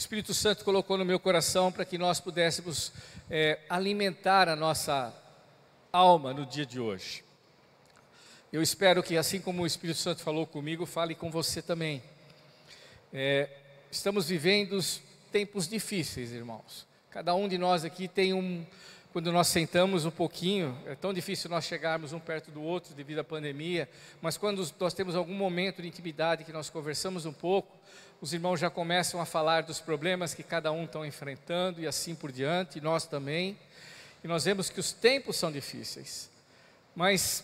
Espírito Santo colocou no meu coração para que nós pudéssemos alimentar a nossa alma no dia de hoje. Eu espero que, assim como o Espírito Santo falou comigo, fale com você também. Estamos vivendo tempos difíceis, irmãos. Cada um de nós aqui tem quando nós sentamos um pouquinho, é tão difícil nós chegarmos um perto do outro devido à pandemia, mas quando nós temos algum momento de intimidade que nós conversamos um pouco, os irmãos já começam a falar dos problemas que cada um está enfrentando e assim por diante, e nós também. E nós vemos que os tempos são difíceis. Mas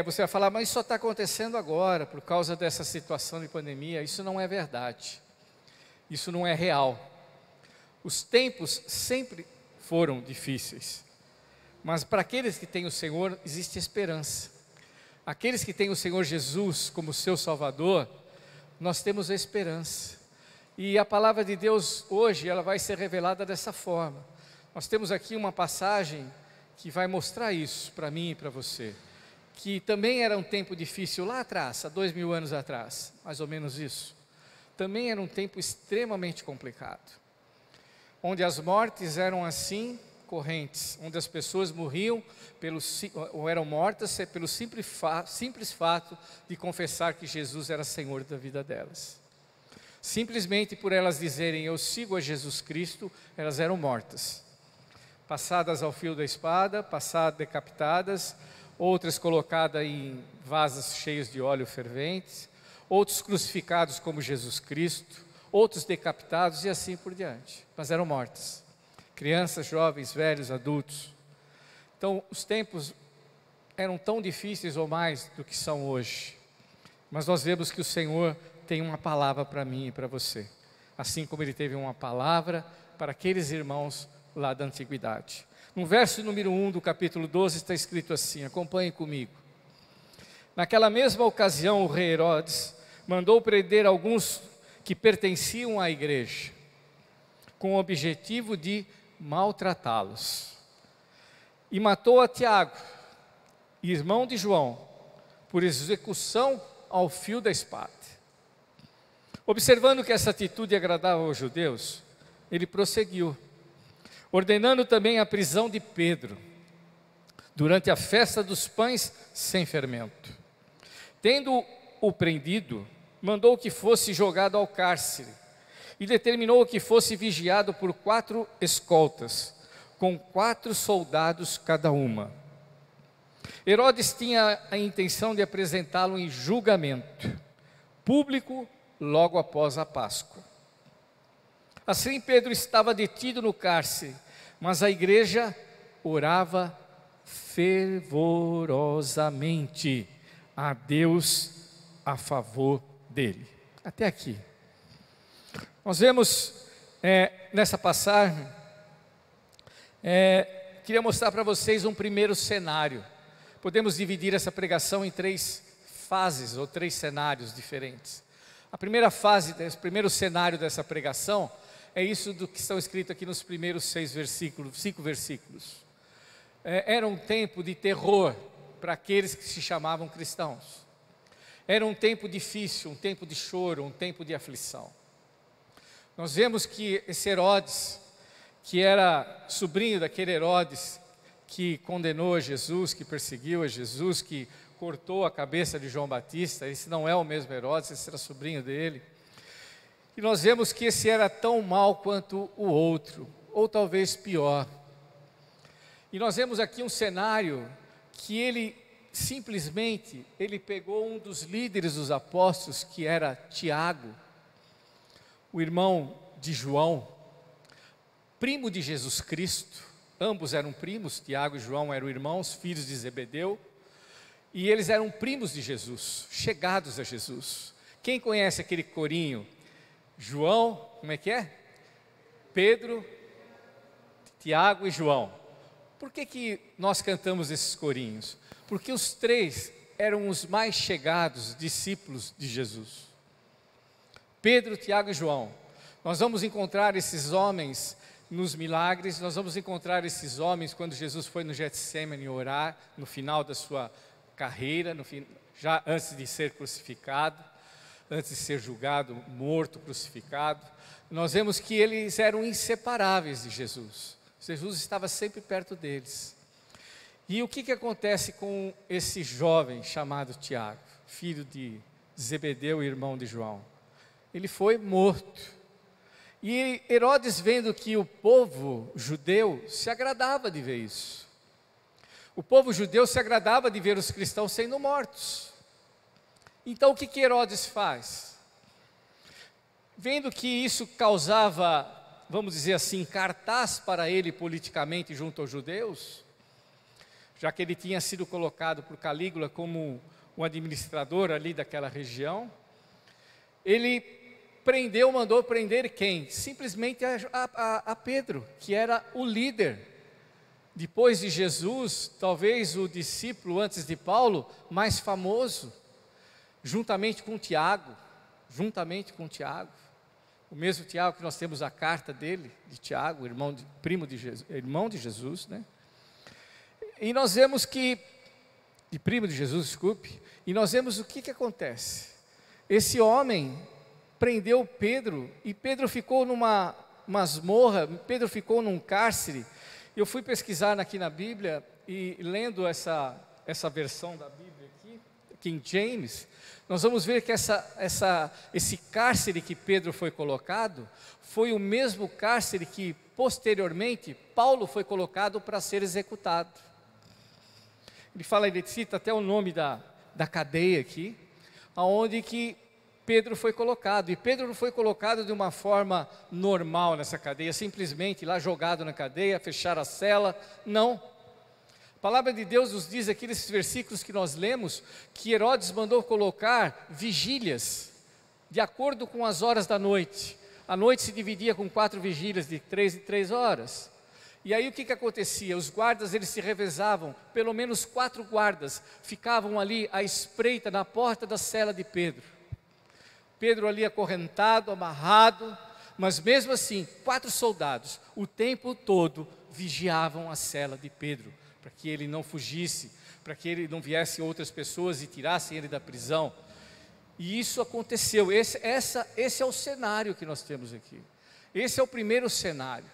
você vai falar, mas isso só está acontecendo agora, por causa dessa situação de pandemia. Isso não é verdade. Isso não é real. Os tempos sempre foram difíceis. Mas para aqueles que têm o Senhor, existe esperança. Aqueles que têm o Senhor Jesus como seu Salvador, nós temos a esperança. E a palavra de Deus hoje, ela vai ser revelada dessa forma. Nós temos aqui uma passagem que vai mostrar isso para mim e para você. Que também era um tempo difícil lá atrás, há 2000 anos atrás, mais ou menos isso. Também era um tempo extremamente complicado. Onde as mortes eram assim, correntes. Onde as pessoas morriam ou eram mortas pelo simples fato de confessar que Jesus era Senhor da vida delas. Simplesmente por elas dizerem, eu sigo a Jesus Cristo, elas eram mortas. Passadas ao fio da espada, passadas decapitadas, outras colocadas em vasos cheios de óleo ferventes, outros crucificados como Jesus Cristo, outros decapitados e assim por diante, mas eram mortas. Crianças, jovens, velhos, adultos. Então, os tempos eram tão difíceis ou mais do que são hoje, mas nós vemos que o Senhor tem uma palavra para mim e para você, assim como Ele teve uma palavra para aqueles irmãos lá da antiguidade. No verso número 1 do capítulo 12 está escrito assim, acompanhe comigo. Naquela mesma ocasião o rei Herodes mandou prender alguns que pertenciam à igreja, com o objetivo de maltratá-los. E matou a Tiago, irmão de João, por execução ao fio da espada. Observando que essa atitude agradava aos judeus, ele prosseguiu, ordenando também a prisão de Pedro, durante a festa dos pães sem fermento. Tendo-o prendido, mandou que fosse jogado ao cárcere, e determinou que fosse vigiado por 4 escoltas, com 4 soldados cada uma. Herodes tinha a intenção de apresentá-lo em julgamento público logo após a Páscoa. Assim Pedro estava detido no cárcere, mas a igreja orava fervorosamente a Deus a favor dele. Até aqui. Nós vemos nessa passagem, queria mostrar para vocês um primeiro cenário. Podemos dividir essa pregação em 3 fases ou 3 cenários diferentes. A primeira fase, o primeiro cenário dessa pregação é isso do que estão escritos aqui nos primeiros 5 versículos. Era um tempo de terror para aqueles que se chamavam cristãos. Era um tempo difícil, um tempo de choro, um tempo de aflição. Nós vemos que esse Herodes, que era sobrinho daquele Herodes que condenou a Jesus, que perseguiu a Jesus, que cortou a cabeça de João Batista, esse não é o mesmo Herodes, esse era sobrinho dele. E nós vemos que esse era tão mau quanto o outro, ou talvez pior. E nós vemos aqui um cenário que ele simplesmente, ele pegou um dos líderes dos apóstolos, que era Tiago, o irmão de João, primo de Jesus Cristo. Ambos eram primos, Tiago e João eram irmãos, filhos de Zebedeu, e eles eram primos de Jesus, chegados a Jesus. Quem conhece aquele corinho? João, como é que é? Pedro, Tiago e João. Por que nós cantamos esses corinhos? Porque os 3 eram os mais chegados discípulos de Jesus. Pedro, Tiago e João. Nós vamos encontrar esses homens nos milagres, nós vamos encontrar esses homens quando Jesus foi no Getsêmani orar, no final da sua carreira, já antes de ser crucificado. antes de ser julgado, morto, crucificado, nós vemos que eles eram inseparáveis de Jesus. Jesus estava sempre perto deles. E o que acontece com esse jovem chamado Tiago, filho de Zebedeu e irmão de João? Ele foi morto. E Herodes, vendo que o povo judeu se agradava de ver isso. O povo judeu se agradava de ver os cristãos sendo mortos. Então o que Herodes faz? Vendo que isso causava, vamos dizer assim, cartaz para ele politicamente junto aos judeus, já que ele tinha sido colocado por Calígula como um administrador ali daquela região, ele mandou prender quem? Simplesmente a Pedro, que era o líder. Depois de Jesus, talvez o discípulo antes de Paulo, mais famoso, juntamente com Tiago, o mesmo Tiago que nós temos a carta dele, de Tiago, irmão de Jesus, né? E nós vemos que, primo de Jesus, desculpe, e nós vemos o que acontece. Esse homem prendeu Pedro, e Pedro ficou numa masmorra, Pedro ficou num cárcere. Eu fui pesquisar aqui na Bíblia, e lendo essa versão da Bíblia aqui, King James, nós vamos ver que esse cárcere que Pedro foi colocado, foi o mesmo cárcere que posteriormente Paulo foi colocado para ser executado. Ele cita até o nome da cadeia aqui, aonde que Pedro foi colocado. E Pedro não foi colocado de uma forma normal nessa cadeia, simplesmente lá jogado na cadeia, fechar a cela, não. A palavra de Deus nos diz aqui nesses versículos que nós lemos, que Herodes mandou colocar vigílias, de acordo com as horas da noite. A noite se dividia com 4 vigílias de 3 em 3 horas. E aí o que acontecia? Os guardas, eles se revezavam, pelo menos 4 guardas ficavam ali à espreita na porta da cela de Pedro. Pedro ali acorrentado, amarrado, mas mesmo assim, 4 soldados, o tempo todo, vigiavam a cela de Pedro, para que ele não fugisse, para que ele não viesse outras pessoas e tirassem ele da prisão. E isso aconteceu. Esse é o cenário que nós temos aqui. Esse é o primeiro cenário.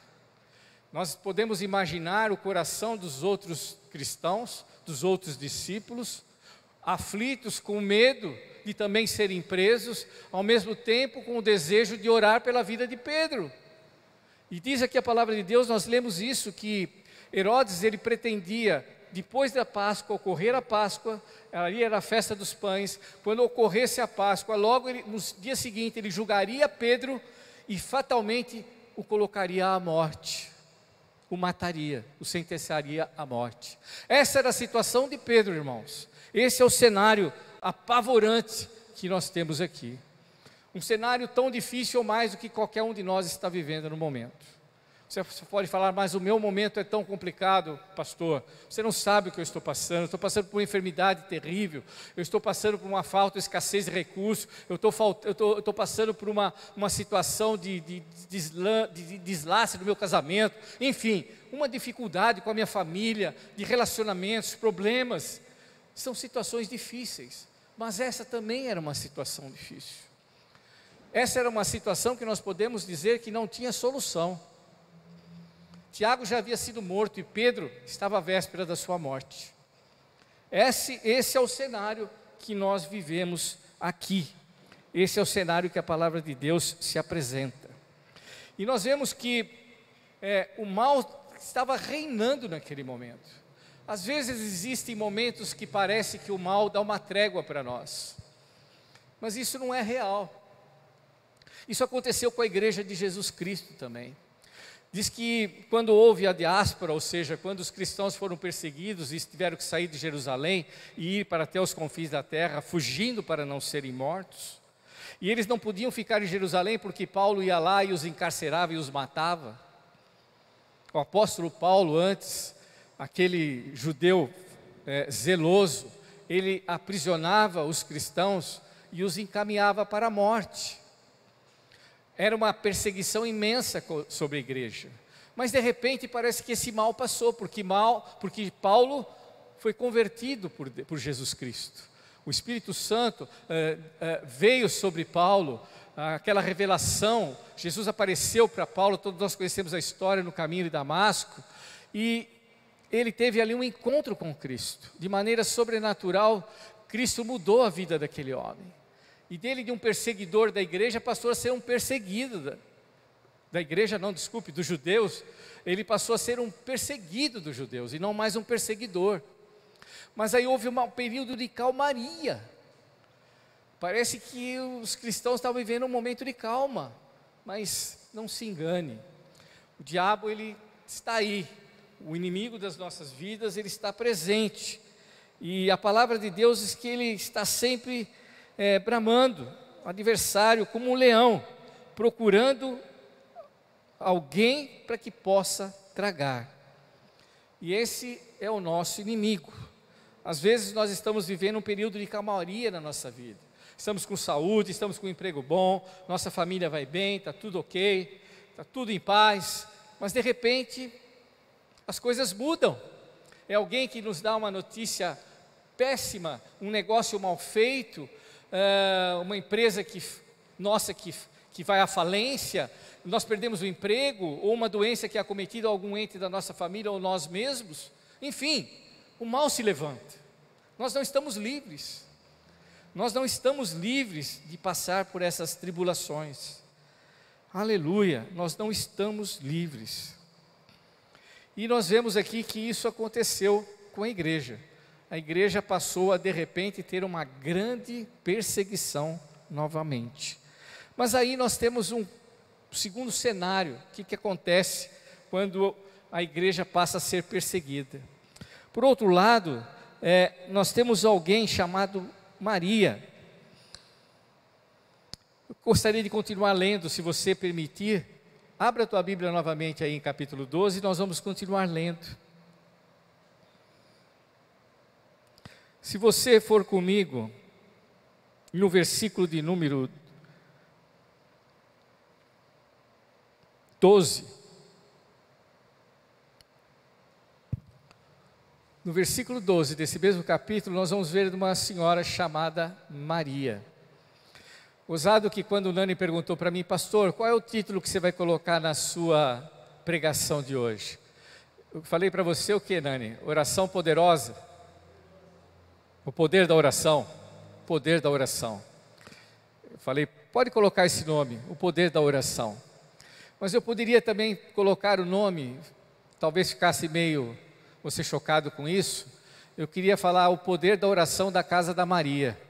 Nós podemos imaginar o coração dos outros cristãos, dos outros discípulos, aflitos, com medo de também serem presos, ao mesmo tempo com o desejo de orar pela vida de Pedro. E diz aqui a palavra de Deus, nós lemos isso, que Herodes, ele pretendia, depois da Páscoa, ocorrer a Páscoa, ali era a festa dos pães, quando ocorresse a Páscoa, logo no dia seguinte ele julgaria Pedro e fatalmente o colocaria à morte, o mataria, o sentenciaria à morte. Essa era a situação de Pedro, irmãos. Esse é o cenário apavorante que nós temos aqui. Um cenário tão difícil ou mais do que qualquer um de nós está vivendo no momento. Você pode falar, mas o meu momento é tão complicado, pastor. Você não sabe o que eu estou passando. Eu estou passando por uma enfermidade terrível. Eu estou passando por uma falta, escassez de recursos. Eu estou passando por uma situação de deslace no meu casamento. Enfim, uma dificuldade com a minha família, de relacionamentos, problemas. São situações difíceis. Mas essa também era uma situação difícil. Essa era uma situação que nós podemos dizer que não tinha solução. Tiago já havia sido morto e Pedro estava à véspera da sua morte. Esse é o cenário que nós vivemos aqui. Esse é o cenário que a palavra de Deus se apresenta. E nós vemos que o mal estava reinando naquele momento. Às vezes existem momentos que parece que o mal dá uma trégua para nós. Mas isso não é real. Isso aconteceu com a igreja de Jesus Cristo também. Diz que quando houve a diáspora, ou seja, quando os cristãos foram perseguidos e tiveram que sair de Jerusalém e ir para até os confins da terra, fugindo para não serem mortos, e eles não podiam ficar em Jerusalém porque Paulo ia lá e os encarcerava e os matava. O apóstolo Paulo, antes, aquele judeu zeloso, ele aprisionava os cristãos e os encaminhava para a morte. Era uma perseguição imensa sobre a igreja. Mas de repente parece que esse mal passou, porque Paulo foi convertido por Jesus Cristo. O Espírito Santo veio sobre Paulo, aquela revelação. Jesus apareceu para Paulo, todos nós conhecemos a história no caminho de Damasco, e ele teve ali um encontro com Cristo. De maneira sobrenatural, Cristo mudou a vida daquele homem. E dele, de um perseguidor da igreja, passou a ser um perseguido da igreja, não, desculpe, dos judeus. Ele passou a ser um perseguido dos judeus e não mais um perseguidor. Mas aí houve um período de calmaria. Parece que os cristãos estavam vivendo um momento de calma, mas não se engane. O diabo, ele está aí. O inimigo das nossas vidas, ele está presente. E a palavra de Deus diz que ele está sempre bramando, adversário, como um leão, procurando alguém para que possa tragar. E esse é o nosso inimigo. Às vezes nós estamos vivendo um período de calmaria na nossa vida. Estamos com saúde, estamos com um emprego bom, nossa família vai bem, está tudo ok, está tudo em paz, mas de repente as coisas mudam. É alguém que nos dá uma notícia péssima, um negócio mal feito, uma empresa que vai à falência, nós perdemos o emprego, ou uma doença que é acometida algum ente da nossa família ou nós mesmos. Enfim, o mal se levanta. Nós não estamos livres. Nós não estamos livres de passar por essas tribulações. Aleluia, nós não estamos livres. E nós vemos aqui que isso aconteceu com a igreja. A igreja passou a, de repente, ter uma grande perseguição novamente. Mas aí nós temos um segundo cenário. O que acontece quando a igreja passa a ser perseguida? Por outro lado, nós temos alguém chamado Maria. Eu gostaria de continuar lendo, se você permitir. Abra a tua Bíblia novamente aí em capítulo 12, e nós vamos continuar lendo. Se você for comigo, no versículo de número 12, no versículo 12 desse mesmo capítulo, nós vamos ver uma senhora chamada Maria. Ousado que quando o Nani perguntou para mim, pastor, qual é o título que você vai colocar na sua pregação de hoje? Eu falei para você o que, Nani? Oração poderosa? O poder da oração? Poder da oração. Eu falei, pode colocar esse nome, o poder da oração. Mas eu poderia também colocar o nome, talvez ficasse meio você chocado com isso. Eu queria falar o poder da oração da casa da Maria.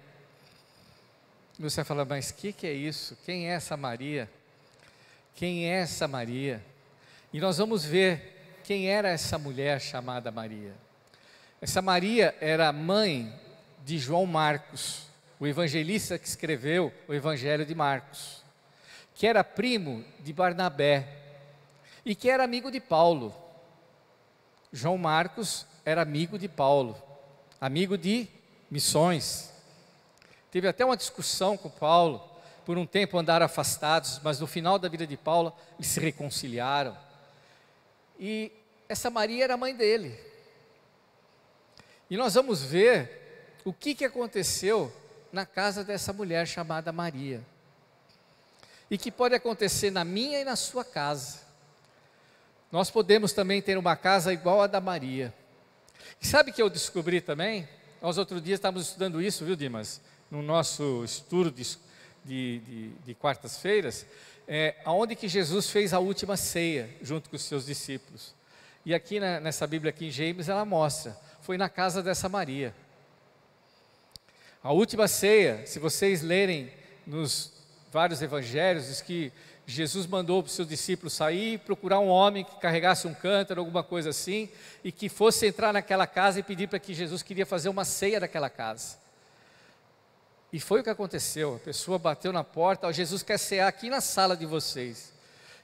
Você vai falar, mas o que é isso? Quem é essa Maria? Quem é essa Maria? E nós vamos ver quem era essa mulher chamada Maria. Essa Maria era mãe de João Marcos, o evangelista que escreveu o Evangelho de Marcos, que era primo de Barnabé e que era amigo de Paulo. João Marcos era amigo de Paulo, amigo de missões. Teve até uma discussão com Paulo, por um tempo andaram afastados, mas no final da vida de Paulo, eles se reconciliaram. E essa Maria era a mãe dele. E nós vamos ver o que aconteceu na casa dessa mulher chamada Maria. E que pode acontecer na minha e na sua casa. Nós podemos também ter uma casa igual a da Maria. E sabe o que eu descobri também? Nós outro dia estávamos estudando isso, viu, Dimas? No nosso estudo de quartas-feiras, aonde que Jesus fez a última ceia, junto com os seus discípulos. E aqui nessa Bíblia aqui em James, ela mostra, foi na casa dessa Maria. A última ceia, se vocês lerem nos vários evangelhos, diz que Jesus mandou para os seus discípulos sair e procurar um homem que carregasse um cântaro, alguma coisa assim, e que fosse entrar naquela casa e pedir para que Jesus queria fazer uma ceia daquela casa. E foi o que aconteceu, a pessoa bateu na porta, Jesus quer cear aqui na sala de vocês.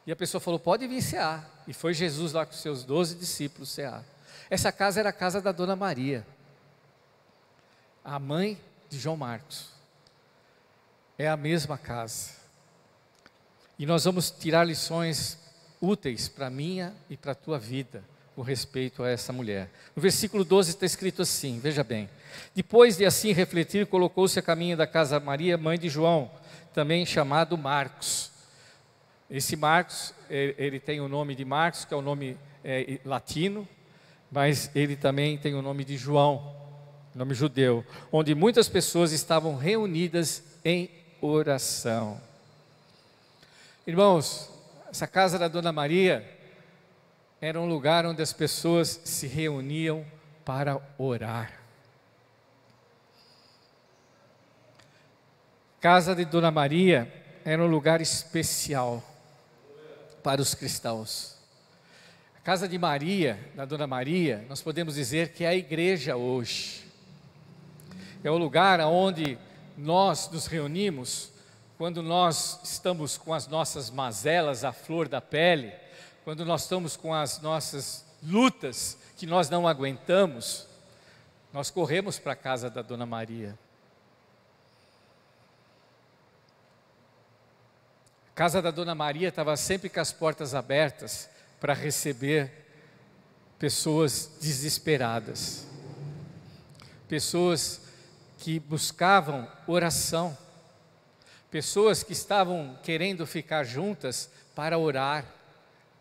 E a pessoa falou, pode vir cear. E foi Jesus lá com os seus 12 discípulos cear. Essa casa era a casa da Dona Maria, a mãe de João Marcos. É a mesma casa. E nós vamos tirar lições úteis para a minha e para a tua vida. com respeito a essa mulher. No versículo 12 está escrito assim, veja bem: depois de assim refletir, colocou-se a caminho da casa de Maria, mãe de João, também chamado Marcos. Esse Marcos, ele tem o nome de Marcos, que é o nome latino, mas ele também tem o nome de João, nome judeu, onde muitas pessoas estavam reunidas em oração. Irmãos, essa casa da Dona Maria era um lugar onde as pessoas se reuniam para orar. Casa de Dona Maria era um lugar especial para os cristãos. A casa de Maria, da Dona Maria, nós podemos dizer que é a igreja hoje. É o lugar onde nós nos reunimos quando nós estamos com as nossas mazelas à flor da pele, quando nós estamos com as nossas lutas que nós não aguentamos, nós corremos para a casa da Dona Maria. A casa da Dona Maria estava sempre com as portas abertas para receber pessoas desesperadas, pessoas que buscavam oração, pessoas que estavam querendo ficar juntas para orar,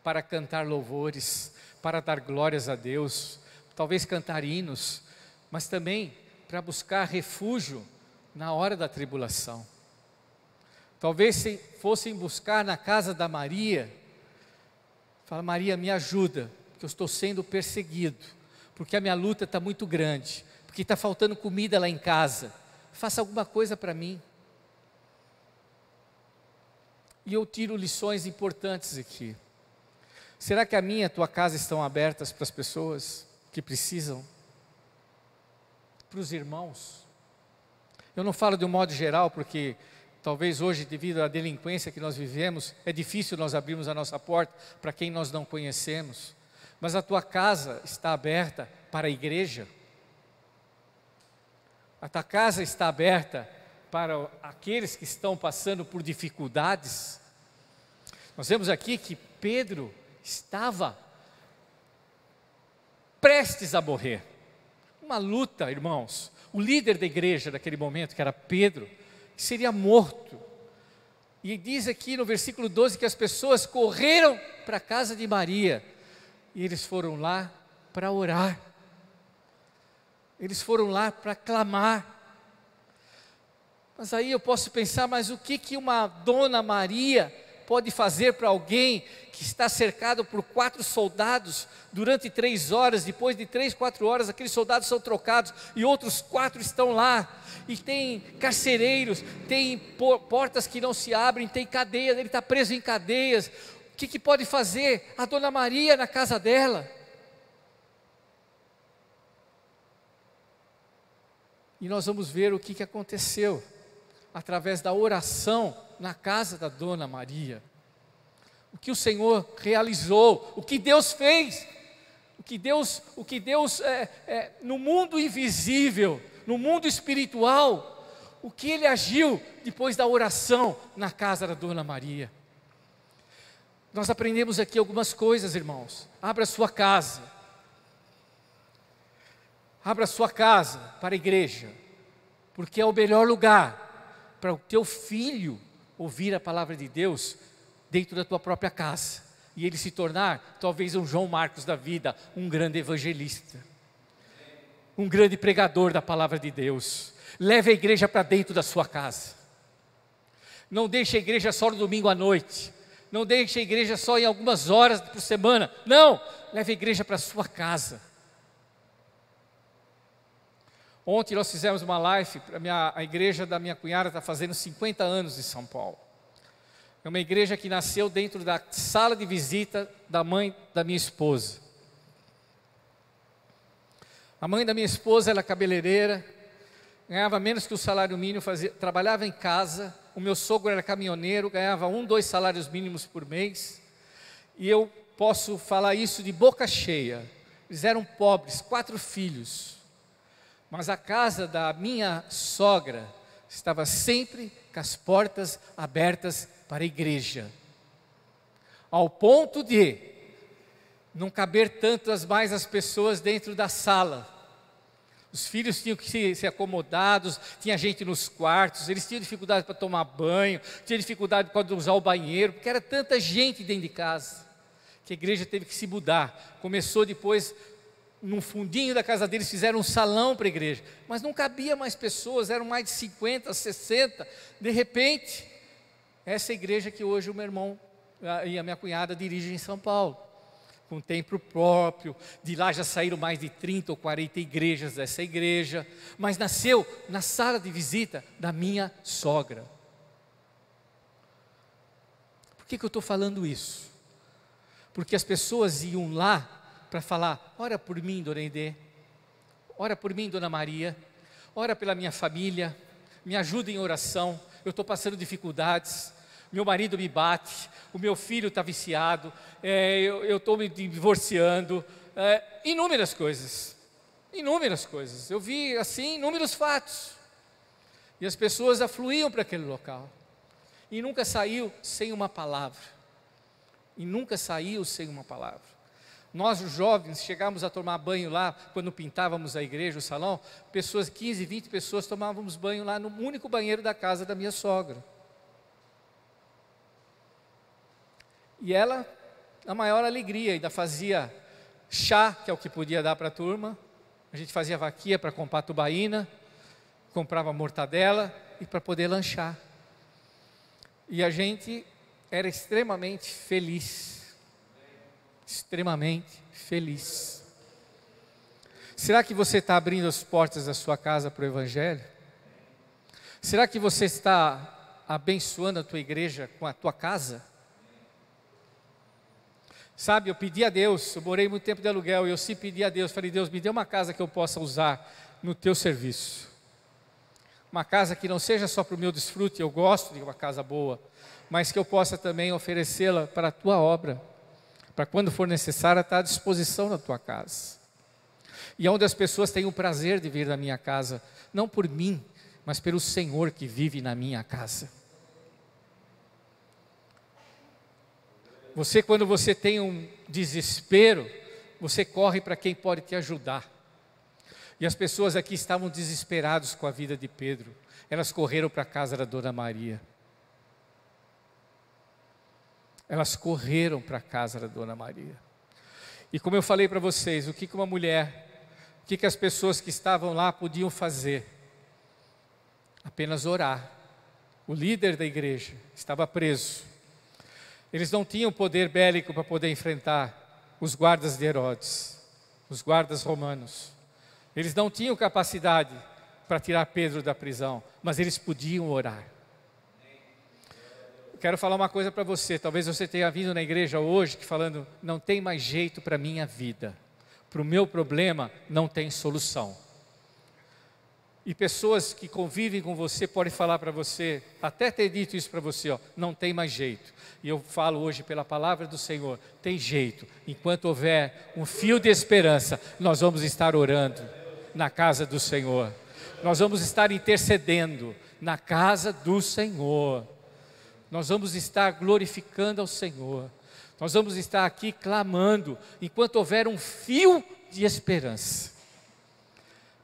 para cantar louvores, para dar glórias a Deus, talvez cantar hinos, mas também para buscar refúgio na hora da tribulação. Talvez fossem buscar na casa da Maria, fala: Maria, me ajuda, porque eu estou sendo perseguido, porque a minha luta está muito grande, porque está faltando comida lá em casa, faça alguma coisa para mim. E eu tiro lições importantes aqui. Será que a minha e a tua casa estão abertas para as pessoas que precisam? Para os irmãos? Eu não falo de um modo geral, porque talvez hoje, devido à delinquência que nós vivemos, é difícil nós abrirmos a nossa porta para quem nós não conhecemos. Mas a tua casa está aberta para a igreja? A tua casa está aberta para aqueles que estão passando por dificuldades? Nós vemos aqui que Pedro estava prestes a morrer. Uma luta, irmãos. O líder da igreja daquele momento, que era Pedro, seria morto. E diz aqui no versículo 12 que as pessoas correram para a casa de Maria, e eles foram lá para orar, eles foram lá para clamar. Mas aí eu posso pensar, mas o que uma Dona Maria pode fazer para alguém que está cercado por 4 soldados durante 3 horas? Depois de 3, 4 horas, aqueles soldados são trocados e outros 4 estão lá, e tem carcereiros, tem portas que não se abrem, tem cadeias, ele está preso em cadeias. O que pode fazer a Dona Maria na casa dela? E nós vamos ver o que aconteceu através da oração na casa da Dona Maria. O que o Senhor realizou, o que Deus fez, o que Deus no mundo invisível, no mundo espiritual, o que Ele agiu depois da oração na casa da Dona Maria. Nós aprendemos aqui algumas coisas, irmãos. Abra sua casa. Abra sua casa para a igreja, porque é o melhor lugar para o teu filho ouvir a palavra de Deus dentro da tua própria casa, e ele se tornar talvez um João Marcos da vida, um grande evangelista, um grande pregador da palavra de Deus. Leve a igreja para dentro da sua casa. Não deixe a igreja só no domingo à noite, não deixe a igreja só em algumas horas por semana, não, leve a igreja para a sua casa. Ontem nós fizemos uma live, a igreja da minha cunhada está fazendo 50 anos em São Paulo. É uma igreja que nasceu dentro da sala de visita da mãe da minha esposa. A mãe da minha esposa, ela é cabeleireira, ganhava menos que o salário mínimo, trabalhava em casa. O meu sogro era caminhoneiro, ganhava 1, 2 salários mínimos por mês. E eu posso falar isso de boca cheia. Eles eram pobres, 4 filhos. Mas a casa da minha sogra estava sempre com as portas abertas para a igreja. Ao ponto de não caber tantas mais as pessoas dentro da sala. Os filhos tinham que ser acomodados, tinha gente nos quartos, eles tinham dificuldade para tomar banho, tinham dificuldade para usar o banheiro, porque era tanta gente dentro de casa, que a igreja teve que se mudar. Começou depois, no fundinho da casa deles, fizeram um salão para a igreja, mas não cabia mais pessoas, eram mais de 50, 60, de repente, essa igreja que hoje o meu irmão e a minha cunhada dirigem em São Paulo, com um templo próprio. De lá já saíram mais de 30 ou 40 igrejas dessa igreja, mas nasceu na sala de visita da minha sogra. Por que eu estou falando isso? Porque as pessoas iam lá para falar: ora por mim, Dona Aidê, ora por mim, Dona Maria, ora pela minha família, me ajuda em oração, eu estou passando dificuldades, meu marido me bate, o meu filho está viciado, eu estou me divorciando, inúmeras coisas, eu vi assim inúmeros fatos, e as pessoas afluíam para aquele local, e nunca saiu sem uma palavra, Nós, os jovens, chegávamos a tomar banho lá, quando pintávamos a igreja, o salão, 15, 20 pessoas tomávamos banho lá no único banheiro da casa da minha sogra. E ela, a maior alegria, ainda fazia chá, que é o que podia dar para a turma. A gente fazia vaquinha para comprar tubaína, comprava mortadela e para poder lanchar. E a gente era extremamente feliz. Será que você está abrindo as portas da sua casa para o Evangelho? Será que você está abençoando a tua igreja com a tua casa? Sabe, eu pedi a Deus, eu morei muito tempo de aluguel, e eu sim pedi a Deus, falei: Deus, me dê uma casa que eu possa usar no teu serviço. Uma casa que não seja só para o meu desfrute, eu gosto de uma casa boa, mas que eu possa também oferecê-la para a tua obra, para quando for necessário estar à disposição da tua casa. E onde as pessoas tenham o prazer de vir na minha casa, não por mim, mas pelo Senhor que vive na minha casa. Quando você tem um desespero, você corre para quem pode te ajudar. E as pessoas aqui estavam desesperadas com a vida de Pedro. Elas correram para a casa da Dona Maria. E como eu falei para vocês, o que uma mulher, o que as pessoas que estavam lá podiam fazer? Apenas orar. O líder da igreja estava preso. Eles não tinham poder bélico para poder enfrentar os guardas de Herodes, os guardas romanos. Eles não tinham capacidade para tirar Pedro da prisão, mas eles podiam orar. Quero falar uma coisa para você. Talvez você tenha vindo na igreja hoje falando: não tem mais jeito para a minha vida, para o meu problema não tem solução. E pessoas que convivem com você podem falar para você, até ter dito isso para você, não tem mais jeito. E eu falo hoje pela palavra do Senhor: tem jeito. Enquanto houver um fio de esperança, nós vamos estar orando na casa do Senhor. Nós vamos estar intercedendo na casa do Senhor. Nós vamos estar glorificando ao Senhor. Nós vamos estar aqui clamando, enquanto houver um fio de esperança.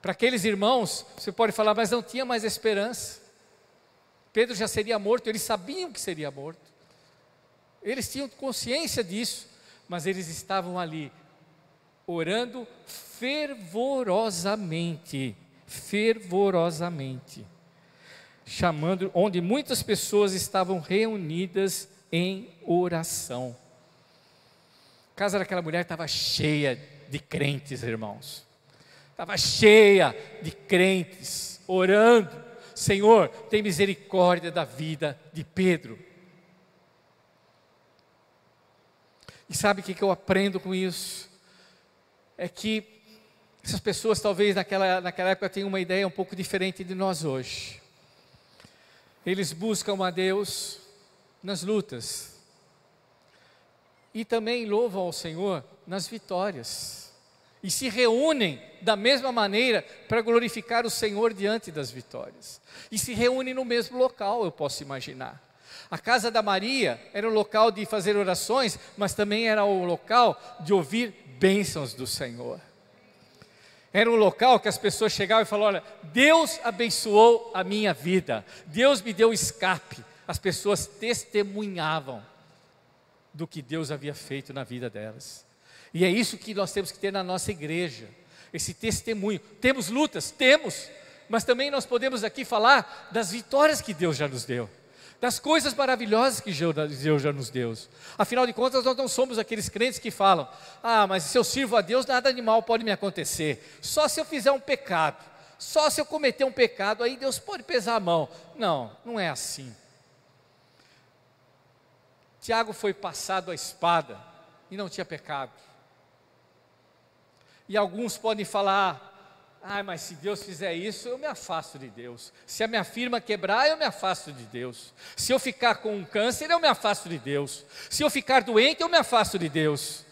Para aqueles irmãos, você pode falar: mas não tinha mais esperança. Pedro já seria morto, eles sabiam que seria morto. Eles tinham consciência disso, mas eles estavam ali, orando fervorosamente, onde muitas pessoas estavam reunidas em oração. A casa daquela mulher estava cheia de crentes, irmãos. Estava cheia de crentes, orando: Senhor, tem misericórdia da vida de Pedro. E sabe o que eu aprendo com isso? É que essas pessoas talvez naquela época tenham uma ideia um pouco diferente de nós hoje. Eles buscam a Deus nas lutas. E também louvam ao Senhor nas vitórias. E se reúnem da mesma maneira para glorificar o Senhor diante das vitórias. E se reúnem no mesmo local, eu posso imaginar. A casa da Maria era o local de fazer orações, mas também era o local de ouvir bênçãos do Senhor. Era um local que as pessoas chegavam e falavam: olha, Deus abençoou a minha vida, Deus me deu escape. As pessoas testemunhavam do que Deus havia feito na vida delas. E é isso que nós temos que ter na nossa igreja, esse testemunho. Temos lutas? Temos, mas também nós podemos aqui falar das vitórias que Deus já nos deu, das coisas maravilhosas que Deus já nos deu. Afinal de contas, nós não somos aqueles crentes que falam: ah, mas se eu sirvo a Deus, nada de mal pode me acontecer, só se eu fizer um pecado, só se eu cometer um pecado, aí Deus pode pesar a mão. Não, não é assim. Tiago foi passado a espada e não tinha pecado. E alguns podem falar: ah, mas se Deus fizer isso, eu me afasto de Deus. Se a minha firma quebrar, eu me afasto de Deus. Se eu ficar com um câncer, eu me afasto de Deus. Se eu ficar doente, eu me afasto de Deus.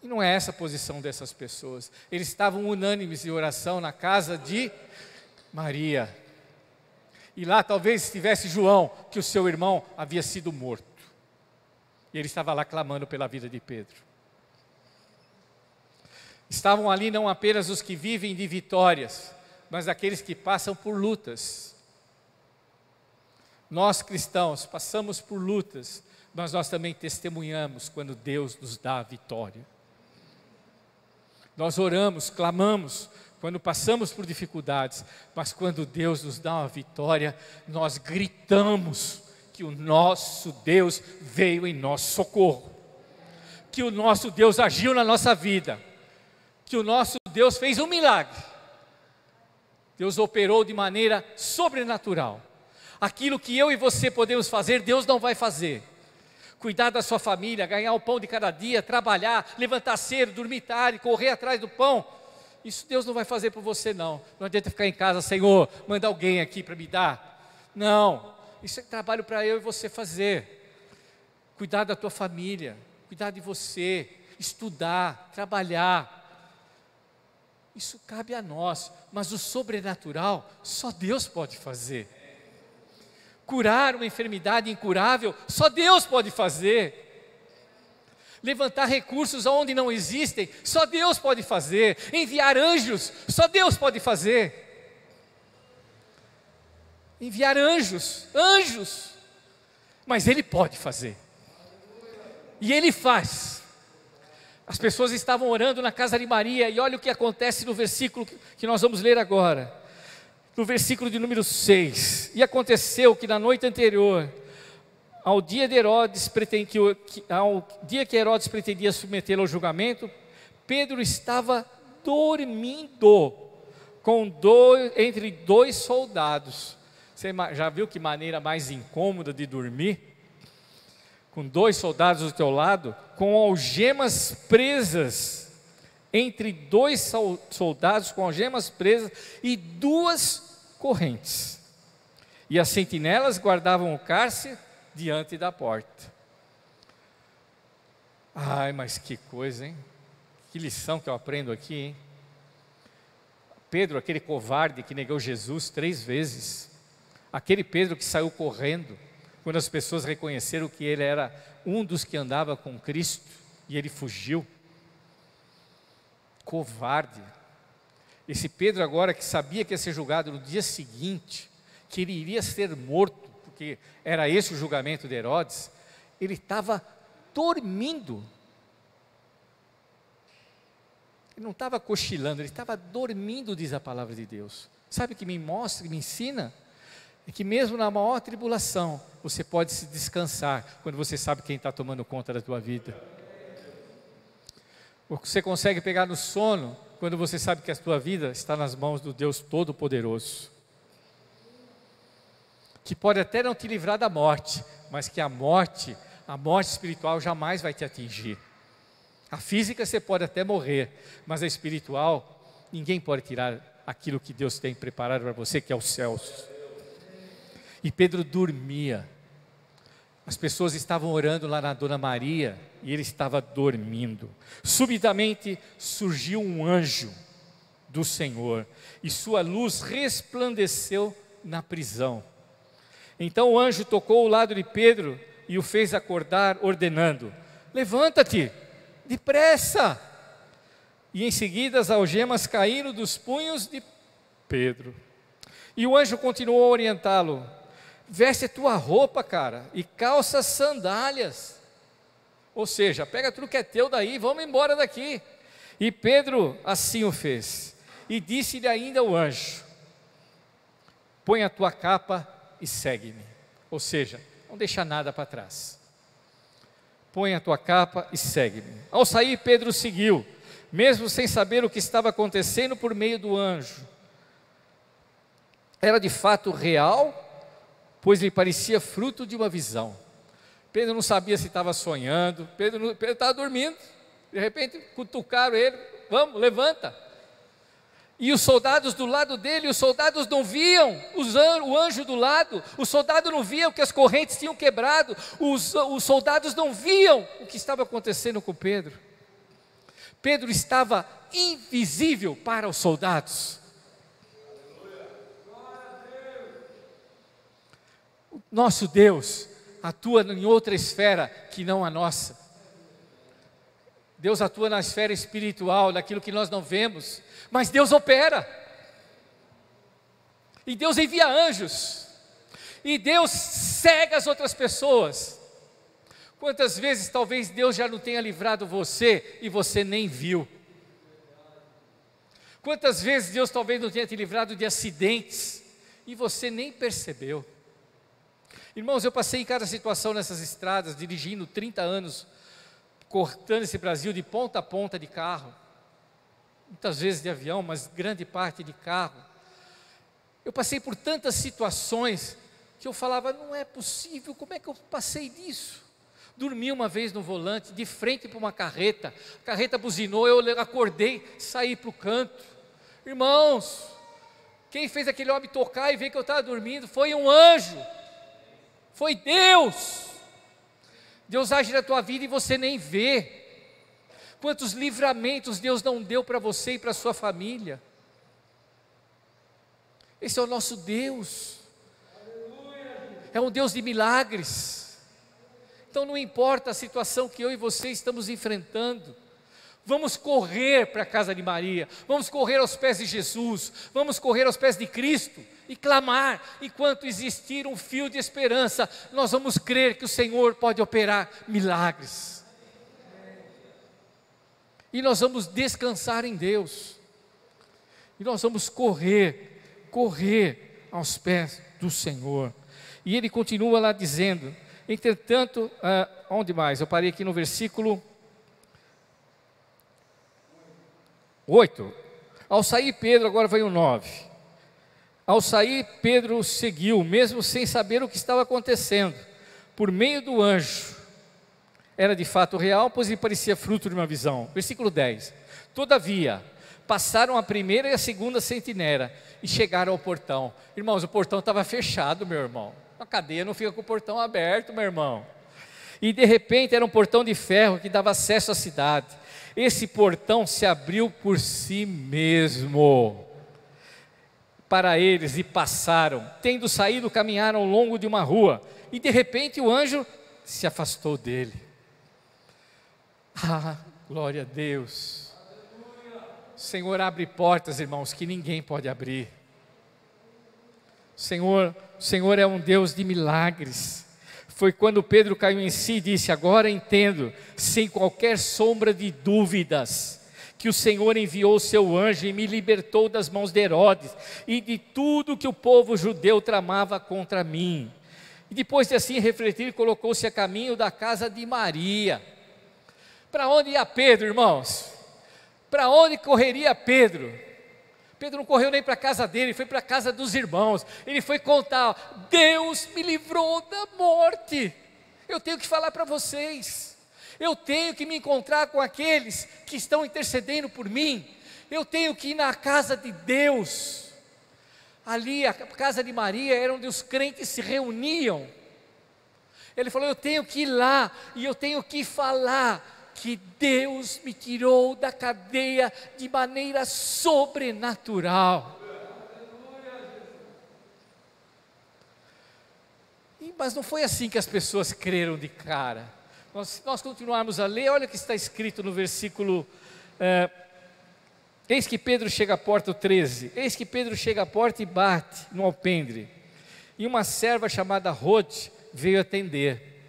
E não é essa a posição dessas pessoas. Eles estavam unânimes em oração na casa de Maria. E lá talvez estivesse João, que o seu irmão havia sido morto. E ele estava lá clamando pela vida de Pedro. Estavam ali não apenas os que vivem de vitórias, mas aqueles que passam por lutas. Nós cristãos passamos por lutas, mas nós também testemunhamos quando Deus nos dá a vitória. Nós oramos, clamamos quando passamos por dificuldades, mas quando Deus nos dá uma vitória, nós gritamos que o nosso Deus veio em nosso socorro, que o nosso Deus agiu na nossa vida, que o nosso Deus fez um milagre. Deus operou de maneira sobrenatural. Aquilo que eu e você podemos fazer, Deus não vai fazer. Cuidar da sua família, ganhar o pão de cada dia, trabalhar, levantar cedo, dormir tarde, correr atrás do pão, isso Deus não vai fazer por você não. Não adianta ficar em casa: Senhor, manda alguém aqui para me dar. Não. Isso é trabalho para eu e você fazer. Cuidar da tua família, cuidar de você, estudar, trabalhar. Isso cabe a nós, mas o sobrenatural só Deus pode fazer. Curar uma enfermidade incurável, só Deus pode fazer. Levantar recursos onde não existem, só Deus pode fazer. Enviar anjos, só Deus pode fazer. Enviar anjos, mas Ele pode fazer, e Ele faz. As pessoas estavam orando na casa de Maria, e olha o que acontece no versículo que nós vamos ler agora, no versículo de número 6, e aconteceu que na noite anterior, ao dia que Herodes pretendia submetê-lo ao julgamento, Pedro estava dormindo entre dois soldados. Você já viu que maneira mais incômoda de dormir? Com dois soldados do teu lado, com algemas presas, entre dois soldados com algemas presas e duas correntes. E as sentinelas guardavam o cárcere diante da porta. Ai, mas que coisa, hein? Que lição que eu aprendo aqui, hein? Pedro, aquele covarde que negou Jesus 3 vezes. Aquele Pedro que saiu correndo, quando as pessoas reconheceram que ele era um dos que andava com Cristo, e ele fugiu. Covarde. Esse Pedro agora que sabia que ia ser julgado no dia seguinte, que ele iria ser morto, porque era esse o julgamento de Herodes, ele estava dormindo. Ele não estava cochilando, ele estava dormindo, diz a palavra de Deus. Sabe o que me mostra, que me ensina? É que mesmo na maior tribulação, você pode se descansar, quando você sabe quem está tomando conta da tua vida. Você consegue pegar no sono, quando você sabe que a tua vida está nas mãos do Deus Todo-Poderoso, que pode até não te livrar da morte, mas que a morte espiritual jamais vai te atingir. A física você pode até morrer, mas a espiritual, ninguém pode tirar aquilo que Deus tem preparado para você, que é os céus. E Pedro dormia. As pessoas estavam orando lá na Dona Maria, e ele estava dormindo. Subitamente surgiu um anjo do Senhor, e sua luz resplandeceu na prisão. Então o anjo tocou o lado de Pedro e o fez acordar, ordenando: levanta-te, depressa! E em seguida as algemas caíram dos punhos de Pedro. E o anjo continuou a orientá-lo: veste a tua roupa, cara, e calça as sandálias. Ou seja, pega tudo que é teu daí, vamos embora daqui. E Pedro assim o fez. E disse-lhe ainda o anjo: põe a tua capa e segue-me. Ou seja, não deixa nada para trás. Põe a tua capa e segue-me. Ao sair, Pedro seguiu, mesmo sem saber o que estava acontecendo por meio do anjo. Era de fato real, pois lhe parecia fruto de uma visão. Pedro não sabia se estava sonhando, Pedro estava dormindo, de repente cutucaram ele: vamos, levanta. E os soldados do lado dele, os soldados não viam o anjo do lado, os soldados não viam que as correntes tinham quebrado, os soldados não viam o que estava acontecendo com Pedro. Pedro estava invisível para os soldados. O nosso Deus atua em outra esfera que não a nossa. Deus atua na esfera espiritual, naquilo que nós não vemos, mas Deus opera, e Deus envia anjos, e Deus cega as outras pessoas. Quantas vezes talvez Deus já não tenha livrado você, e você nem viu? Quantas vezes Deus talvez não tenha te livrado de acidentes, e você nem percebeu? Irmãos, eu passei em cada situação nessas estradas, dirigindo 30 anos, cortando esse Brasil de ponta a ponta de carro, muitas vezes de avião, mas grande parte de carro. Eu passei por tantas situações que eu falava: não é possível, como é que eu passei disso? Dormi uma vez no volante, de frente para uma carreta, a carreta buzinou, eu acordei, saí para o canto. Irmãos, quem fez aquele homem tocar e ver que eu estava dormindo foi um anjo, foi Deus. Deus age na tua vida e você nem vê. Quantos livramentos Deus não deu para você e para a sua família. Esse é o nosso Deus. É um Deus de milagres. Então não importa a situação que eu e você estamos enfrentando, vamos correr para a casa de Maria, vamos correr aos pés de Jesus, vamos correr aos pés de Cristo e clamar. Enquanto existir um fio de esperança, nós vamos crer que o Senhor pode operar milagres, e nós vamos descansar em Deus, e nós vamos correr aos pés do Senhor. E ele continua lá dizendo: entretanto, onde mais? Eu parei aqui no versículo 8. Ao sair Pedro, agora vem o 9. Ao sair, Pedro seguiu, mesmo sem saber o que estava acontecendo, por meio do anjo. Era de fato real, pois lhe parecia fruto de uma visão. Versículo 10. Todavia, passaram a primeira e a segunda sentinela e chegaram ao portão. Irmãos, o portão estava fechado, meu irmão. A cadeia não fica com o portão aberto, meu irmão. E de repente era um portão de ferro que dava acesso à cidade. Esse portão se abriu por si mesmo para eles, e passaram. Tendo saído, caminharam ao longo de uma rua, e de repente o anjo se afastou dele. Glória a Deus. O Senhor abre portas, irmãos, que ninguém pode abrir. O Senhor é um Deus de milagres. Foi quando Pedro caiu em si e disse: agora entendo, sem qualquer sombra de dúvidas, que o Senhor enviou o seu anjo e me libertou das mãos de Herodes e de tudo que o povo judeu tramava contra mim. E depois de assim refletir, colocou-se a caminho da casa de Maria. Para onde ia Pedro, irmãos? Para onde correria Pedro? Pedro não correu nem para a casa dele, foi para a casa dos irmãos. Ele foi contar: Deus me livrou da morte. Eu tenho que falar para vocês, eu tenho que me encontrar com aqueles que estão intercedendo por mim. Eu tenho que ir na casa de Deus. Ali, a casa de Maria era onde os crentes se reuniam. Ele falou: eu tenho que ir lá, e eu tenho que falar que Deus me tirou da cadeia de maneira sobrenatural. Mas não foi assim que as pessoas creram de cara. Se nós continuarmos a ler, olha o que está escrito no versículo... Eis que Pedro chega à porta, o 13. Eis que Pedro chega à porta e bate no alpendre. E uma serva chamada Rode veio atender.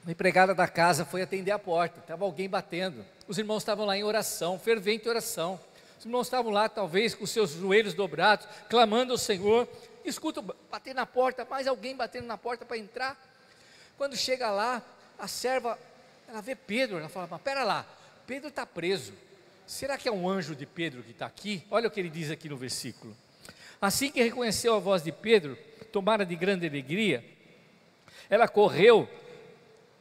A empregada da casa foi atender a porta, estava alguém batendo. Os irmãos estavam lá em oração, fervente oração. Os irmãos estavam lá, talvez, com seus joelhos dobrados, clamando ao Senhor. Escuta, bater na porta, mais alguém batendo na porta para entrar. Quando chega lá, a serva, ela vê Pedro, ela fala, mas pera lá, Pedro está preso. Será que é um anjo de Pedro que está aqui? Olha o que ele diz aqui no versículo. Assim que reconheceu a voz de Pedro, tomara de grande alegria, ela correu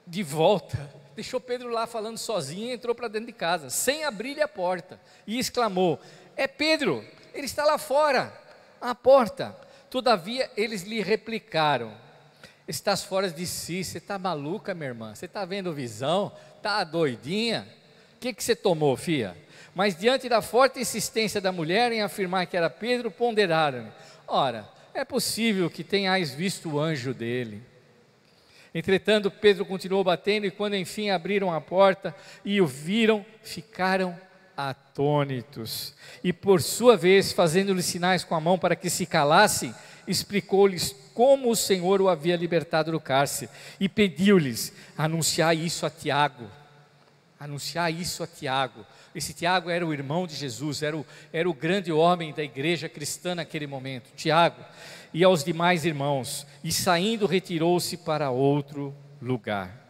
de volta, deixou Pedro lá falando sozinho e entrou para dentro de casa, sem abrir-lhe a porta, e exclamou, é Pedro, ele está lá fora, à porta. Todavia eles lhe replicaram, estás fora de si, você está maluca, minha irmã, você está vendo visão, está doidinha, o que você tomou, filha? Mas diante da forte insistência da mulher em afirmar que era Pedro, ponderaram, ora, é possível que tenhais visto o anjo dele. Entretanto, Pedro continuou batendo, e quando enfim abriram a porta e o viram, ficaram atônitos. E por sua vez, fazendo-lhes sinais com a mão para que se calassem, explicou-lhes como o Senhor o havia libertado do cárcere, e pediu-lhes, anunciar isso a Tiago. Anunciar isso a Tiago. Esse Tiago era o irmão de Jesus, era o grande homem da igreja cristã naquele momento, Tiago. E aos demais irmãos, e saindo retirou-se para outro lugar.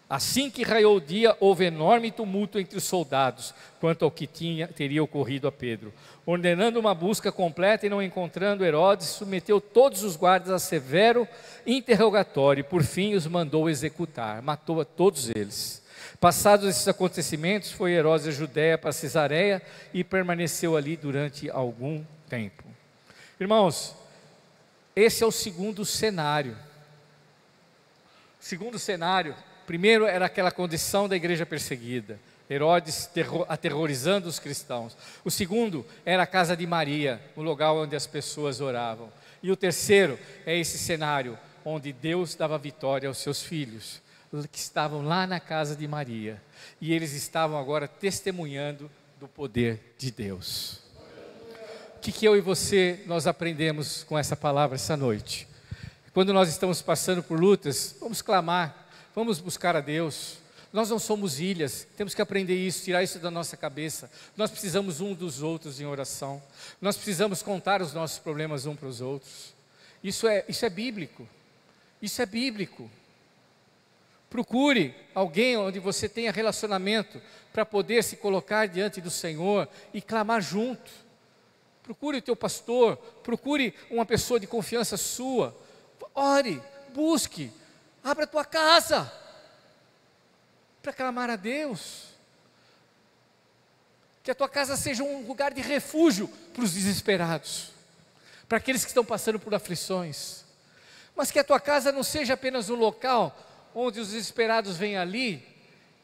Assim que raiou o dia, houve enorme tumulto entre os soldados, quanto ao que teria ocorrido a Pedro. Ordenando uma busca completa e não encontrando Herodes, submeteu todos os guardas a severo interrogatório, e por fim os mandou executar, matou a todos eles. Passados esses acontecimentos, foi Herodes a Judeia para Cesareia, e permaneceu ali durante algum tempo. Irmãos, esse é o segundo cenário. Segundo cenário, primeiro era aquela condição da igreja perseguida, Herodes aterrorizando os cristãos. O segundo era a casa de Maria, o lugar onde as pessoas oravam. E o terceiro é esse cenário, onde Deus dava vitória aos seus filhos, que estavam lá na casa de Maria. E eles estavam agora testemunhando do poder de Deus. O que eu e você, nós aprendemos com essa palavra essa noite? Quando nós estamos passando por lutas, vamos clamar, vamos buscar a Deus. Nós não somos ilhas, temos que aprender isso, tirar isso da nossa cabeça. Nós precisamos um dos outros em oração. Nós precisamos contar os nossos problemas uns para os outros. Isso é bíblico. Isso é bíblico. Procure alguém onde você tenha relacionamento para poder se colocar diante do Senhor e clamar junto. Procure o teu pastor, procure uma pessoa de confiança sua, ore, busque, abra a tua casa, para clamar a Deus, que a tua casa seja um lugar de refúgio para os desesperados, para aqueles que estão passando por aflições, mas que a tua casa não seja apenas um local, onde os desesperados vêm ali,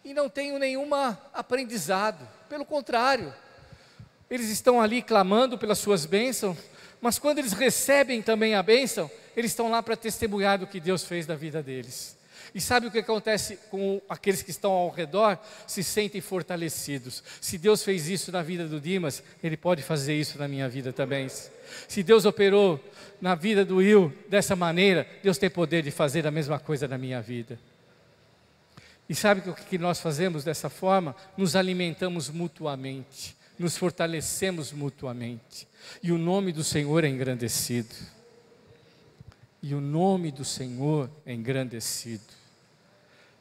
e não tenham nenhum aprendizado, pelo contrário, eles estão ali clamando pelas suas bênçãos, mas quando eles recebem também a bênção, eles estão lá para testemunhar do que Deus fez na vida deles. E sabe o que acontece com aqueles que estão ao redor? Se sentem fortalecidos. Se Deus fez isso na vida do Dimas, Ele pode fazer isso na minha vida também. Se Deus operou na vida do Will dessa maneira, Deus tem poder de fazer a mesma coisa na minha vida. E sabe o que nós fazemos dessa forma? Nos alimentamos mutuamente. Nos fortalecemos mutuamente, e o nome do Senhor é engrandecido, e o nome do Senhor é engrandecido,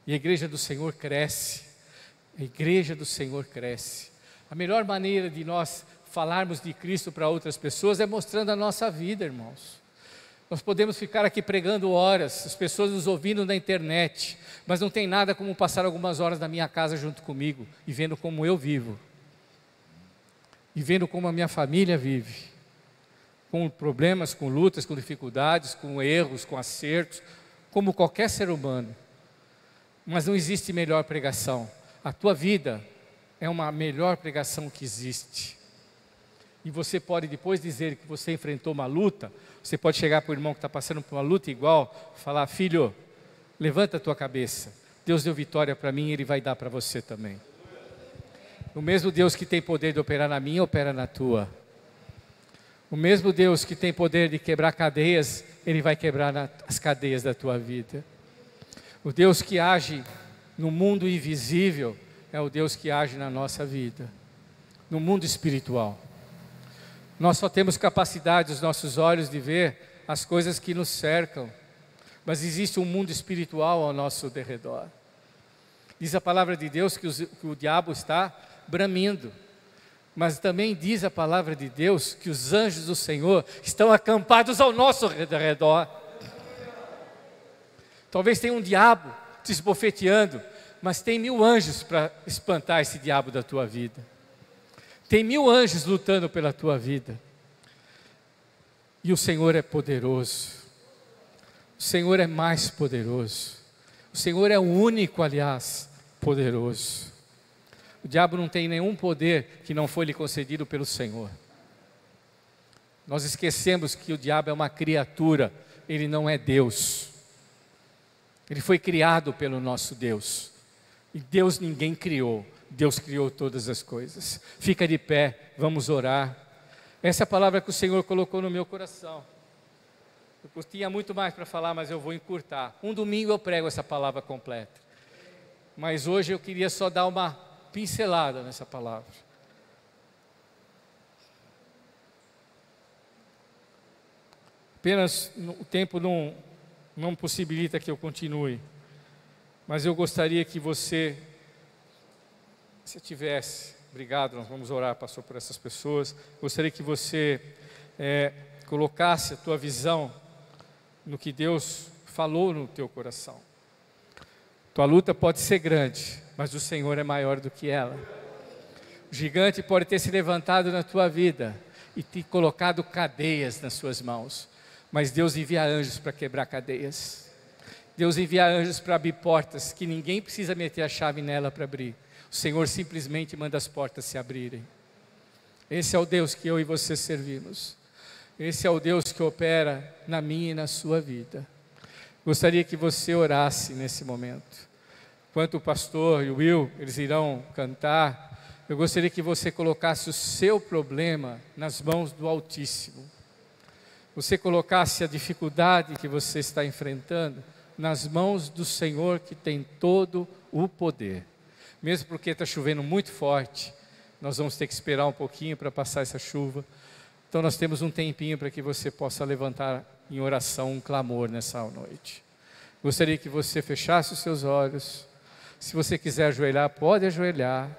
e a igreja do Senhor cresce, a igreja do Senhor cresce. A melhor maneira de nós falarmos de Cristo para outras pessoas é mostrando a nossa vida, irmãos. Nós podemos ficar aqui pregando horas, as pessoas nos ouvindo na internet, mas não tem nada como passar algumas horas na minha casa junto comigo, e vendo como eu vivo, e vendo como a minha família vive, com problemas, com lutas, com dificuldades, com erros, com acertos, como qualquer ser humano. Mas não existe melhor pregação. A tua vida é uma melhor pregação que existe. E você pode depois dizer que você enfrentou uma luta, você pode chegar para o irmão que está passando por uma luta igual, falar: filho, levanta a tua cabeça, Deus deu vitória para mim, Ele vai dar para você também. O mesmo Deus que tem poder de operar na minha, opera na tua. O mesmo Deus que tem poder de quebrar cadeias, Ele vai quebrar as cadeias da tua vida. O Deus que age no mundo invisível é o Deus que age na nossa vida, no mundo espiritual. Nós só temos capacidade, os nossos olhos, de ver as coisas que nos cercam, mas existe um mundo espiritual ao nosso derredor. Diz a palavra de Deus que o diabo está bramindo, mas também diz a palavra de Deus que os anjos do Senhor estão acampados ao nosso redor. Talvez tenha um diabo te esbofeteando, mas tem 1000 anjos para espantar esse diabo da tua vida. Tem 1000 anjos lutando pela tua vida. E o Senhor é poderoso. O Senhor é mais poderoso. O Senhor é o único, aliás, poderoso. O diabo não tem nenhum poder que não foi lhe concedido pelo Senhor. Nós esquecemos que o diabo é uma criatura, ele não é Deus. Ele foi criado pelo nosso Deus. E Deus ninguém criou. Deus criou todas as coisas. Fica de pé, vamos orar. Essa é a palavra que o Senhor colocou no meu coração. Eu tinha muito mais para falar, mas eu vou encurtar. Um domingo eu prego essa palavra completa. Mas hoje eu queria só dar uma pincelada nessa palavra. Apenas o tempo não possibilita que eu continue. Mas eu gostaria que você, se tivesse, obrigado, nós vamos orar, pastor, por essas pessoas. Gostaria que você colocasse a tua visão no que Deus falou no teu coração. Tua luta pode ser grande, mas o Senhor é maior do que ela. O gigante pode ter se levantado na tua vida e te colocado cadeias nas suas mãos, mas Deus envia anjos para quebrar cadeias. Deus envia anjos para abrir portas que ninguém precisa meter a chave nela para abrir. O Senhor simplesmente manda as portas se abrirem. Esse é o Deus que eu e você servimos. Esse é o Deus que opera na minha e na sua vida. Gostaria que você orasse nesse momento. Enquanto o pastor e o Will, eles irão cantar, eu gostaria que você colocasse o seu problema nas mãos do Altíssimo. Você colocasse a dificuldade que você está enfrentando nas mãos do Senhor, que tem todo o poder. Mesmo porque está chovendo muito forte, nós vamos ter que esperar um pouquinho para passar essa chuva. Então nós temos um tempinho para que você possa levantar em oração um clamor nessa noite. Gostaria que você fechasse os seus olhos. Se você quiser ajoelhar, pode ajoelhar.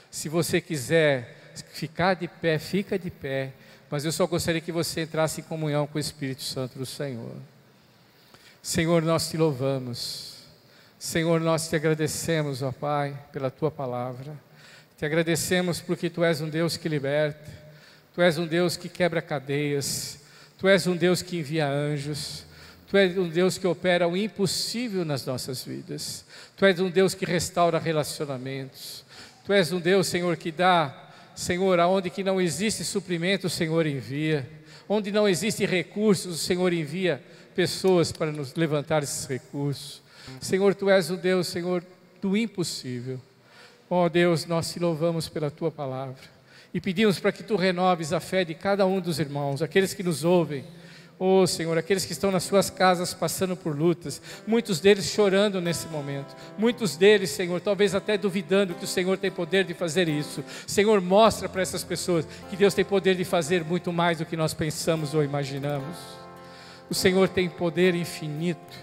Se você quiser ficar de pé, fica de pé. Mas eu só gostaria que você entrasse em comunhão com o Espírito Santo do Senhor. Senhor, nós te louvamos. Senhor, nós te agradecemos, ó Pai, pela tua palavra. Te agradecemos porque tu és um Deus que liberta. Tu és um Deus que quebra cadeias. Tu és um Deus que envia anjos. Tu és um Deus que opera o impossível nas nossas vidas. Tu és um Deus que restaura relacionamentos. Tu és um Deus, Senhor, que dá, Senhor, aonde que não existe suprimento, o Senhor envia. Onde não existe recursos, o Senhor envia pessoas para nos levantar esses recursos. Senhor, tu és o Deus, Senhor, do impossível. Ó Deus, nós te louvamos pela tua palavra. E pedimos para que tu renoves a fé de cada um dos irmãos, aqueles que nos ouvem. Oh Senhor, aqueles que estão nas suas casas passando por lutas, muitos deles chorando nesse momento, muitos deles, Senhor, talvez até duvidando que o Senhor tem poder de fazer isso. Senhor, mostra para essas pessoas que Deus tem poder de fazer muito mais do que nós pensamos ou imaginamos. O Senhor tem poder infinito,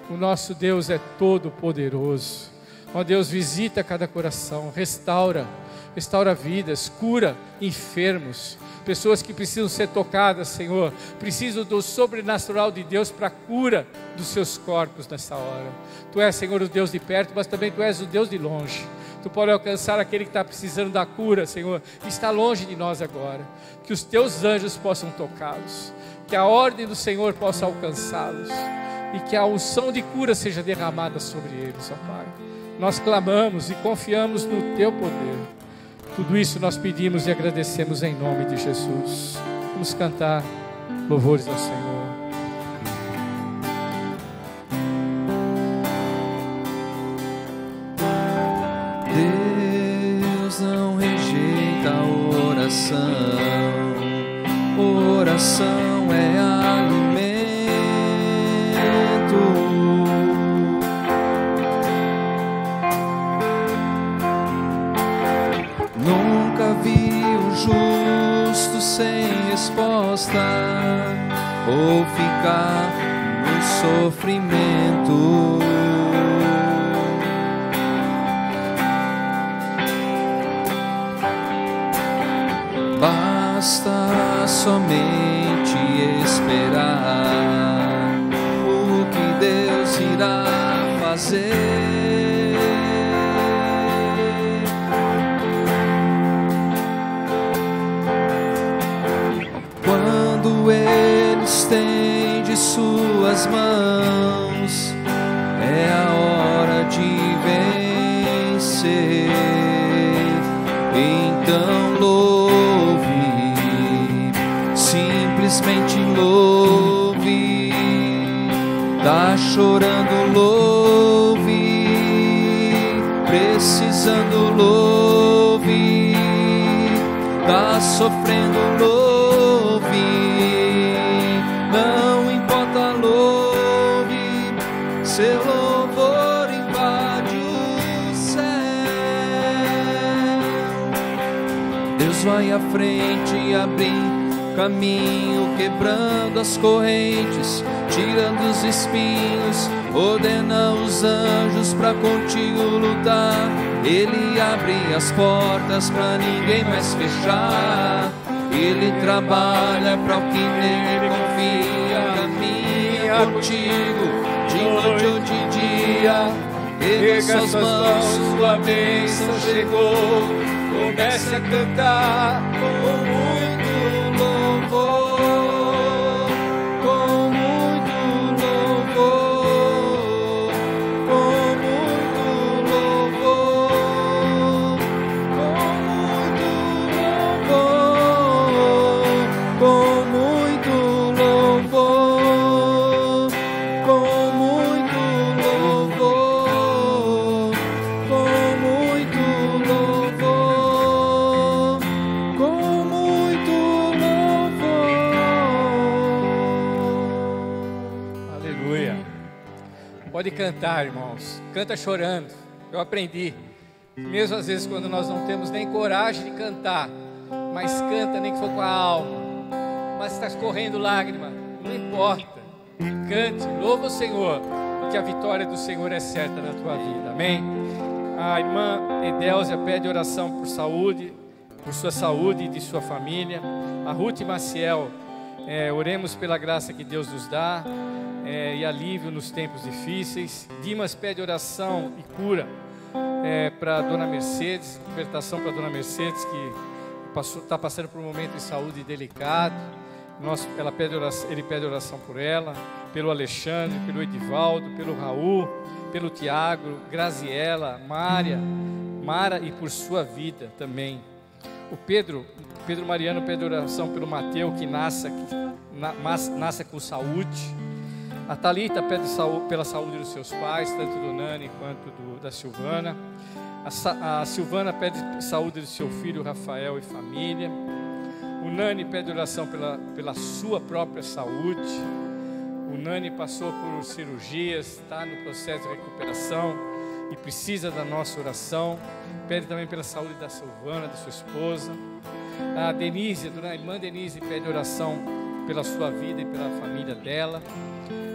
o nosso Deus é todo poderoso. Ó Deus, visita cada coração, restaura vidas, cura enfermos, pessoas que precisam ser tocadas, Senhor, precisam do sobrenatural de Deus para a cura dos seus corpos nessa hora. Tu és, Senhor, o Deus de perto, mas também Tu és o Deus de longe. Tu pode alcançar aquele que está precisando da cura, Senhor, que está longe de nós agora. Que os Teus anjos possam tocá-los, que a ordem do Senhor possa alcançá-los e que a unção de cura seja derramada sobre eles, ó Pai. Nós clamamos e confiamos no Teu poder. Tudo isso nós pedimos e agradecemos em nome de Jesus. Vamos cantar louvores ao Senhor. Deus não rejeita a oração é alimento. Nunca vi um justo sem resposta ou ficar no sofrimento. Basta somente esperar o que Deus irá fazer. Quando Ele estende suas mãos, é a hora de vencer. Então simplesmente louve, tá chorando, louve, precisando, louve, tá sofrendo, louve, não importa, louve, seu louvor invade o céu. Deus vai à frente e abrindo caminho, quebrando as correntes, tirando os espinhos, ordena os anjos pra contigo lutar. Ele abre as portas pra ninguém mais fechar. Ele trabalha pra o que nele confia, caminha contigo de noite ou de dia. Erga suas mãos, sua bênção chegou. Comece a cantar com muito louvor, com muito louvor, com muito louvor, com muito louvor, com muito louvor, com muito louvor, com muito louvor. Aleluia. Pode cantar, irmãos. Canta chorando. Eu aprendi. Mesmo às vezes quando nós não temos nem coragem de cantar, mas canta nem que for com a alma. Mas está escorrendo lágrima, não importa. Cante, louva o Senhor, porque a vitória do Senhor é certa na tua vida. Amém? A irmã Edéusia pede oração por saúde, por sua saúde e de sua família. A Ruth e Maciel, oremos pela graça que Deus nos dá e alívio nos tempos difíceis. Dimas pede oração e cura para Dona Mercedes, libertação para Dona Mercedes, que está passando por um momento de saúde delicado. Ele pede oração por ela, pelo Alexandre, pelo Edivaldo, pelo Raul, pelo Tiago, Graziela, Mara e por sua vida também. O Pedro Mariano pede oração pelo Mateus, que nasça com saúde. A Thalita pede pela saúde dos seus pais, tanto do Nani quanto da Silvana. A Silvana pede saúde do seu filho Rafael e família. O Nani pede oração pela sua própria saúde. O Nani passou por cirurgias, está no processo de recuperação e precisa da nossa oração. Pede também pela saúde da Silvana, da sua esposa. A Denise, a irmã Denise, pede oração pela sua vida e pela família dela.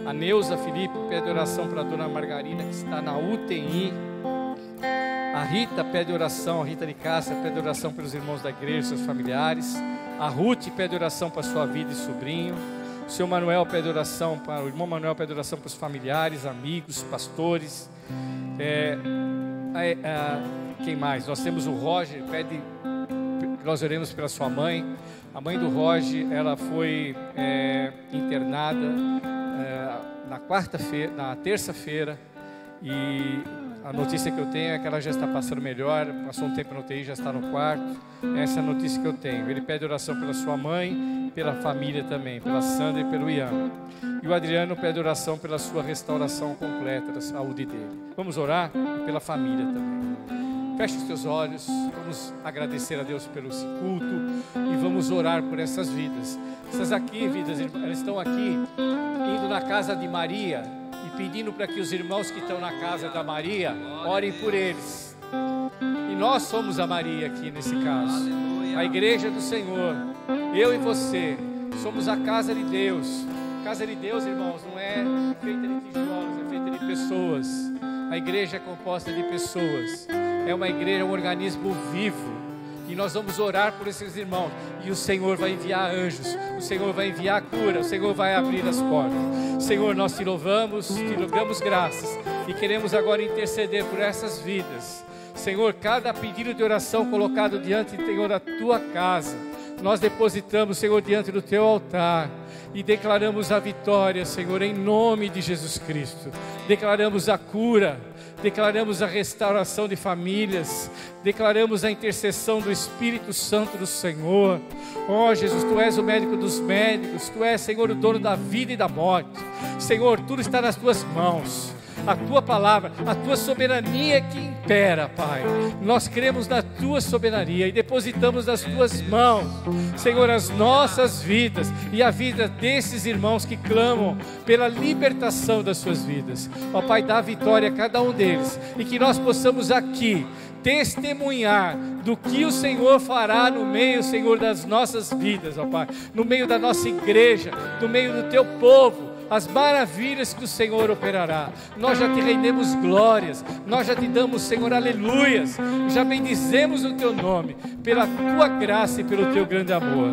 A Neuza Felipe pede oração para a Dona Margarida, que está na UTI. A Rita pede oração, a Rita de Cássia pede oração pelos irmãos da igreja, seus familiares. A Ruth pede oração para sua vida e sobrinho. O seu Manuel pede oração para o irmão Manuel, pede oração para os familiares, amigos, pastores. Quem mais? Nós temos o Roger, pede que nós oremos pela sua mãe. A mãe do Roger, ela foi internada na terça-feira, e A notícia que eu tenho é que ela já está passando melhor, passou um tempo no UTI, já está no quarto. Essa é a notícia que eu tenho. Ele pede oração pela sua mãe, pela família também, pela Sandra e pelo Ian. E o Adriano pede oração pela sua restauração completa da saúde dele. Vamos orar pela família também. Feche os teus olhos, vamos agradecer a Deus pelo esse culto e vamos orar por essas vidas. Essas aqui, vidas, elas estão aqui indo na casa de Maria e pedindo para que os irmãos que estão na casa da Maria orem por eles. E nós somos a Maria aqui nesse caso, a igreja do Senhor. Eu e você somos a casa de Deus. A casa de Deus, irmãos, não é feita de tijolos, é feita de pessoas. A igreja é composta de pessoas. É uma igreja, um organismo vivo. E nós vamos orar por esses irmãos. E o Senhor vai enviar anjos. O Senhor vai enviar cura. O Senhor vai abrir as portas. Senhor, nós te louvamos, te damos graças. E queremos agora interceder por essas vidas. Senhor, cada pedido de oração colocado diante, Senhor, da tua casa, nós depositamos, Senhor, diante do teu altar. E declaramos a vitória, Senhor, em nome de Jesus Cristo. Declaramos a cura, declaramos a restauração de famílias, declaramos a intercessão do Espírito Santo do Senhor. Ó Jesus, Tu és o médico dos médicos, Tu és, Senhor, o dono da vida e da morte. Senhor, tudo está nas Tuas mãos. A Tua palavra, a Tua soberania que impera, Pai. Nós cremos na Tua soberania e depositamos nas Tuas mãos, Senhor, as nossas vidas e a vida desses irmãos que clamam pela libertação das suas vidas. Ó Pai, dá vitória a cada um deles e que nós possamos aqui testemunhar do que o Senhor fará no meio, Senhor, das nossas vidas, ó Pai, no meio da nossa igreja, no meio do Teu povo. As maravilhas que o Senhor operará. Nós já te rendemos glórias, nós já te damos, Senhor, aleluias, já bendizemos o teu nome, pela tua graça e pelo teu grande amor,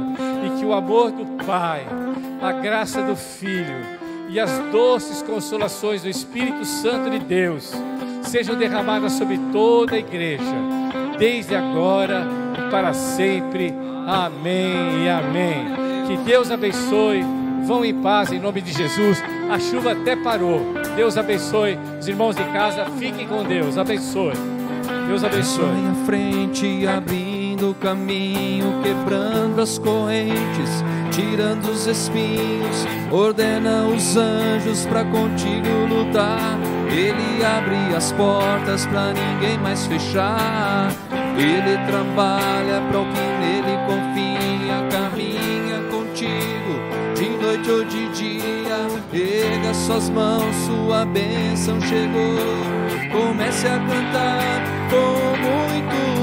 e que o amor do Pai, a graça do Filho e as doces consolações do Espírito Santo de Deus sejam derramadas sobre toda a igreja, desde agora e para sempre. Amém e amém. Que Deus abençoe. Vão em paz, em nome de Jesus. A chuva até parou. Deus abençoe. Os irmãos de casa, fiquem com Deus. Abençoe. Deus abençoe. Vai à frente, abrindo o caminho, quebrando as correntes, tirando os espinhos. Ordena os anjos para contigo lutar. Ele abre as portas para ninguém mais fechar. Ele trabalha para o que nele confia, caminha contigo de noite ou de dia. Erga suas mãos, sua bênção chegou. Comece a cantar com muito